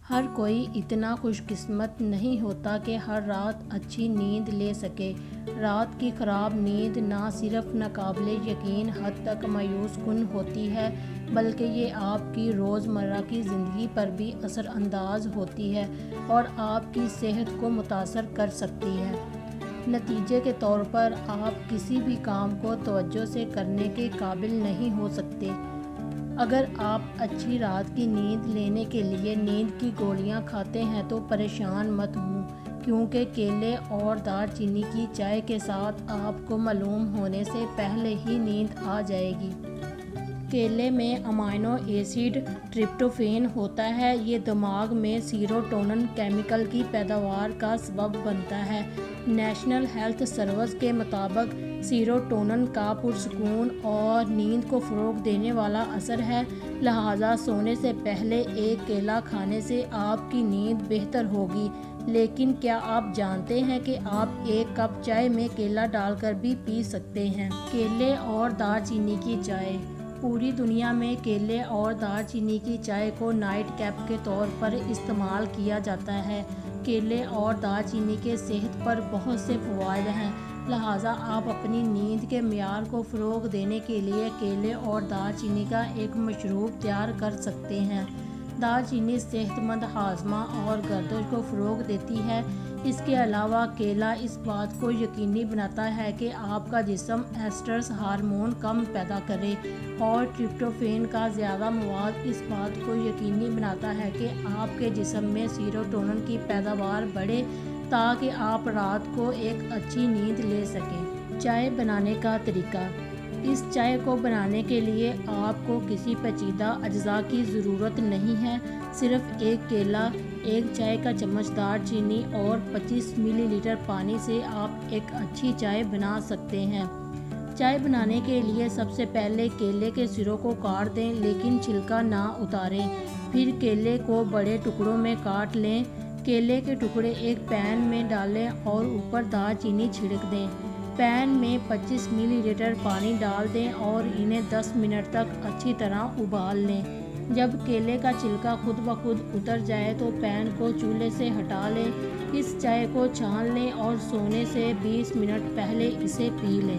ہر کوئی اتنا خوش قسمت نہیں ہوتا کہ ہر رات اچھی نیند لے سکے۔ رات کی خراب نیند نہ صرف ناقابل یقین حد تک مایوس کن ہوتی ہے بلکہ یہ آپ کی روزمرہ کی زندگی پر بھی اثر انداز ہوتی ہے اور آپ کی صحت کو متاثر کر سکتی ہے۔ نتیجے کے طور پر آپ کسی بھی کام کو توجہ سے کرنے کے قابل نہیں ہو سکتے۔ اگر آپ اچھی رات کی نیند لینے کے لیے نیند کی گولیاں کھاتے ہیں تو پریشان مت ہوں، کیونکہ کیلے اور دار چینی کی چائے کے ساتھ آپ کو معلوم ہونے سے پہلے ہی نیند آ جائے گی۔ کیلے میں امائنو ایسڈ ٹریپٹوفین ہوتا ہے، یہ دماغ میں سیروٹونن کیمیکل کی پیداوار کا سبب بنتا ہے۔ نیشنل ہیلتھ سروس کے مطابق سیروٹونن کا پرسکون اور نیند کو فروغ دینے والا اثر ہے، لہٰذا سونے سے پہلے ایک کیلا کھانے سے آپ کی نیند بہتر ہوگی۔ لیکن کیا آپ جانتے ہیں کہ آپ ایک کپ چائے میں کیلا ڈال کر بھی پی سکتے ہیں؟ کیلے اور دار چینی کی چائے۔ پوری دنیا میں کیلے اور دار چینی کی چائے کو نائٹ کیپ کے طور پر استعمال کیا جاتا ہے۔ کیلے اور دار چینی کے صحت پر بہت سے فوائد ہیں، لہٰذا آپ اپنی نیند کے معیار کو فروغ دینے کے لیے کیلے اور دار چینی کا ایک مشروب تیار کر سکتے ہیں۔ دار چینی صحت مند ہاضمہ اور گردش کو فروغ دیتی ہے۔ اس کے علاوہ کیلا اس بات کو یقینی بناتا ہے کہ آپ کا جسم ایسٹرس ہارمون کم پیدا کرے، اور ٹریپٹوفین کا زیادہ مواد اس بات کو یقینی بناتا ہے کہ آپ کے جسم میں سیروٹونن کی پیداوار بڑھے تاکہ آپ رات کو ایک اچھی نیند لے سکیں۔ چائے بنانے کا طریقہ۔ اس چائے کو بنانے کے لیے آپ کو کسی پیچیدہ اجزاء کی ضرورت نہیں ہے، صرف ایک کیلا، ایک چائے کا چمچ دار چینی اور 25 ملی لیٹر پانی سے آپ ایک اچھی چائے بنا سکتے ہیں۔ چائے بنانے کے لیے سب سے پہلے کیلے کے سروں کو کاٹ دیں لیکن چھلکا نہ اتاریں، پھر کیلے کو بڑے ٹکڑوں میں کاٹ لیں۔ کیلے کے ٹکڑے ایک پین میں ڈالیں اور اوپر دار چینی چھڑک دیں۔ پین میں 25 ملی لیٹر پانی ڈال دیں اور انہیں 10 منٹ تک اچھی طرح ابال لیں۔ جب کیلے کا چھلکا خود بخود اتر جائے تو پین کو چولہے سے ہٹا لیں۔ اس چائے کو چھان لیں اور سونے سے 20 منٹ پہلے اسے پی لیں۔